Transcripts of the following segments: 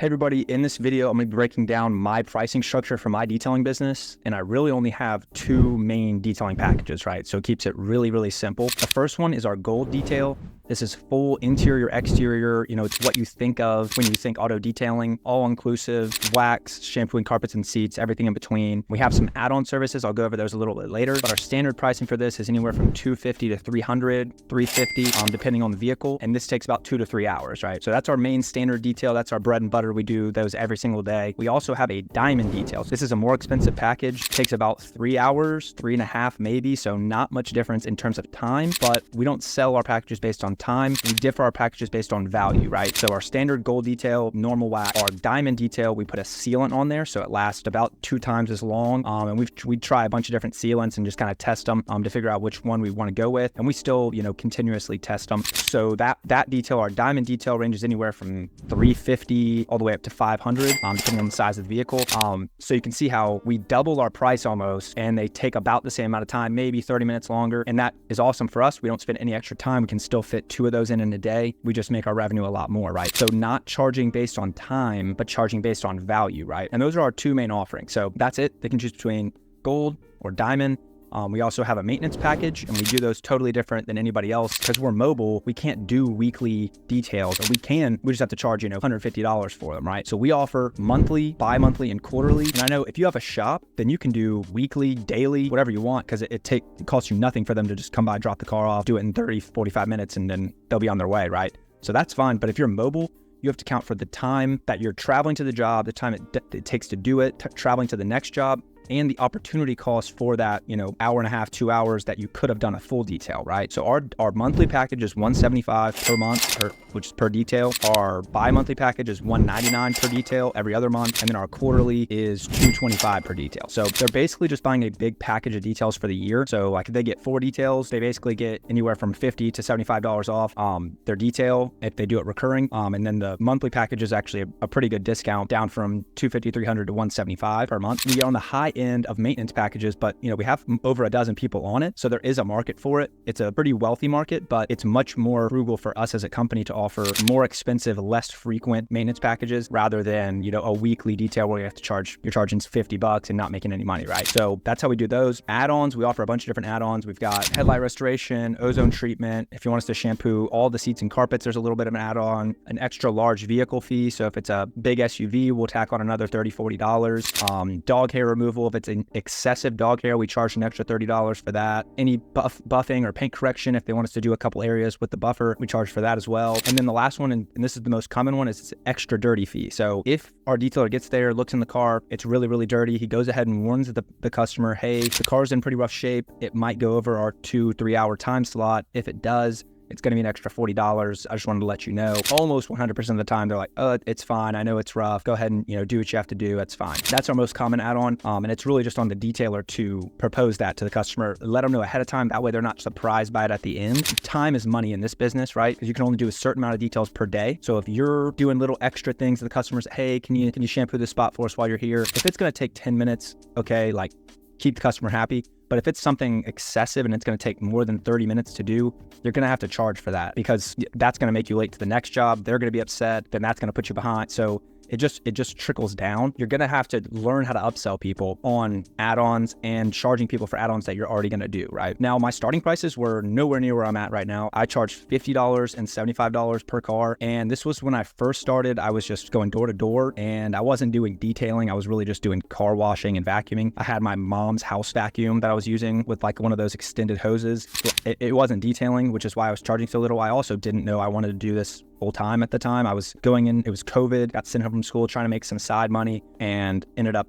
Hey everybody, in this video, I'm going to be breaking down my pricing structure for my detailing business, and I really only have two main detailing packages, right? So it keeps it really, really simple. The first one is our gold detail. This is full interior, exterior, it's what you think of when you think auto detailing, all inclusive, wax, shampooing carpets and seats, everything in between. We have some add-on services. I'll go over those a little bit later, but our standard pricing for this is anywhere from $250 to $300, $350, depending on the vehicle. And this takes about 2 to 3 hours, right? So that's our main standard detail. That's our bread and butter. We do those every single day. We also have a diamond detail. So this is a more expensive package. It takes about 3 hours, 3.5 maybe. So not much difference in terms of time, but we don't sell our packages based on time. We differ our packages based on value, right? So our standard gold detail, normal wax, our diamond detail, we put a sealant on there. So it lasts about 2 times as long. And we try a bunch of different sealants and just kind of test them to figure out which one we want to go with. And we still, continuously test them. So that detail, our diamond detail, ranges anywhere from $350 all the way up to $500, depending on the size of the vehicle. So you can see how we double our price almost, and they take about the same amount of time, maybe 30 minutes longer. And that is awesome for us. We don't spend any extra time. We can still fit 2 of those in a day. We just make our revenue a lot more, right? So not charging based on time, but charging based on value, right? And those are our 2 main offerings. So that's it. They can choose between gold or diamond. We also have a maintenance package, and we do those totally different than anybody else because we're mobile. We can't do weekly details, or we just have to charge, $150 for them, right? So we offer monthly, bi-monthly, and quarterly. And I know if you have a shop, then you can do weekly, daily, whatever you want, because it costs you nothing for them to just come by, drop the car off, do it in 30, 45 minutes, and then they'll be on their way, right? So that's fine. But if you're mobile, you have to count for the time that you're traveling to the job, the time it takes to do it, traveling to the next job, and the opportunity cost for that, hour and a half, 2 hours that you could have done a full detail, right? So our monthly package is $175 per month, which is per detail. Our bi-monthly package is $199 per detail every other month. And then our quarterly is $225 per detail. So they're basically just buying a big package of details for the year. So like if they get 4 details, they basically get anywhere from $50 to $75 off their detail if they do it recurring. And then the monthly package is actually a pretty good discount, down from $250, $300 to $175 per month. We get on the high end of maintenance packages, but we have over a dozen people on it, so there is a market for it. It's a pretty wealthy market, but it's much more frugal for us as a company to offer more expensive, less frequent maintenance packages rather than a weekly detail where you're charging $50 and not making any money, right? So that's how we do those. Add-ons, we offer a bunch of different add-ons. We've got headlight restoration, ozone treatment. If you want us to shampoo all the seats and carpets, there's a little bit of an add-on. An extra large vehicle fee, so if it's a big SUV, we'll tack on another $30, $40. Dog hair removal, if it's an excessive dog hair, we charge an extra $30 for that. Any buffing or paint correction, if they want us to do a couple areas with the buffer, we charge for that as well. And then the last one, and this is the most common one, is it's extra dirty fee. So if our detailer gets there, looks in the car, it's really, really dirty, he goes ahead and warns the customer, hey, the car's in pretty rough shape. It might go over our 2-3 hour time slot. If it does, it's going to be an extra $40. I just wanted to let you know. Almost 100% of the time, they're like, oh, it's fine. I know it's rough. Go ahead and, do what you have to do. That's fine. That's our most common add-on. And it's really just on the detailer to propose that to the customer. Let them know ahead of time. That way they're not surprised by it at the end. Time is money in this business, right? Because you can only do a certain amount of details per day. So if you're doing little extra things to the customers, hey, can you shampoo this spot for us while you're here? If it's going to take 10 minutes, okay, like keep the customer happy. But if it's something excessive and it's going to take more than 30 minutes to do, you're going to have to charge for that because that's going to make you late to the next job. They're going to be upset. Then that's going to put you behind. So it just trickles down. You're going to have to learn how to upsell people on add-ons and charging people for add-ons that you're already going to do, right? Now, my starting prices were nowhere near where I'm at right now. I charge $50 and $75 per car. And this was when I first started. I was just going door to door and I wasn't doing detailing. I was really just doing car washing and vacuuming. I had my mom's house vacuum that I was using with like one of those extended hoses. It wasn't detailing, which is why I was charging so little. I also didn't know I wanted to do this full time at the time. I was going in, it was COVID, got sent home from school trying to make some side money and ended up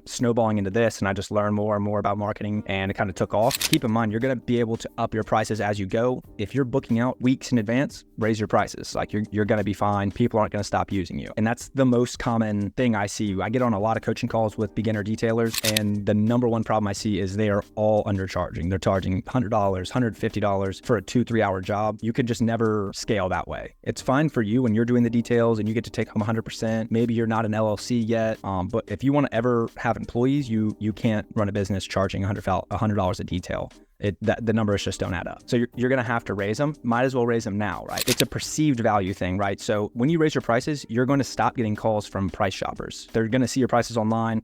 snowballing into this, and I just learned more and more about marketing and it kind of took off. Keep in mind, you're going to be able to up your prices as you go. If you're booking out weeks in advance, raise your prices. Like you're going to be fine. People aren't going to stop using you. And that's the most common thing I see. I get on a lot of coaching calls with beginner detailers, and the number one problem I see is they are all undercharging. They're charging $100, $150 for a 2-3 hour job. You could just never scale that way. It's fine for you when you're doing the details and you get to take home 100%. Maybe you're not an LLC yet, but if you want to ever have employees, you can't run a business charging $100 a detail. The numbers just don't add up. So you're going to have to raise them. Might as well raise them now, right? It's a perceived value thing, right? So when you raise your prices, you're going to stop getting calls from price shoppers. They're going to see your prices online,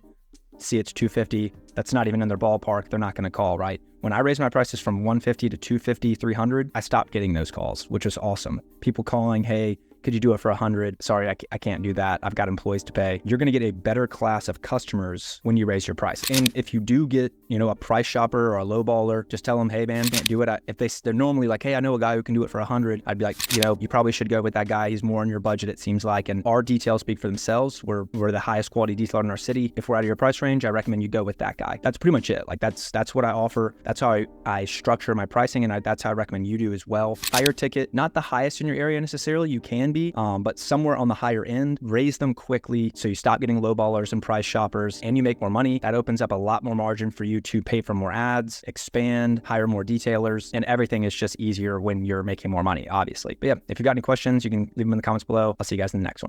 see it's $250. That's not even in their ballpark. They're not going to call, right? When I raised my prices from $150 to $250, $300, I stopped getting those calls, which was awesome. People calling, hey, could you do it for $100? Sorry, I can't do that. I've got employees to pay. You're going to get a better class of customers when you raise your price. And if you do get, a price shopper or a low baller, just tell them, hey man, can't do it. If they're normally like, hey, I know a guy who can do it for $100. I'd be like, you probably should go with that guy. He's more in your budget, it seems like. And our details speak for themselves. We're the highest quality detailer in our city. If we're out of your price range, I recommend you go with that guy. That's pretty much it. Like that's what I offer. That's how I structure my pricing, and that's how I recommend you do as well. Higher ticket, not the highest in your area necessarily. You can be, but somewhere on the higher end, raise them quickly so you stop getting low ballers and price shoppers and you make more money. That opens up a lot more margin for you to pay for more ads, expand, hire more detailers, and everything is just easier when you're making more money, obviously. But yeah, if you've got any questions, you can leave them in the comments below. I'll see you guys in the next one.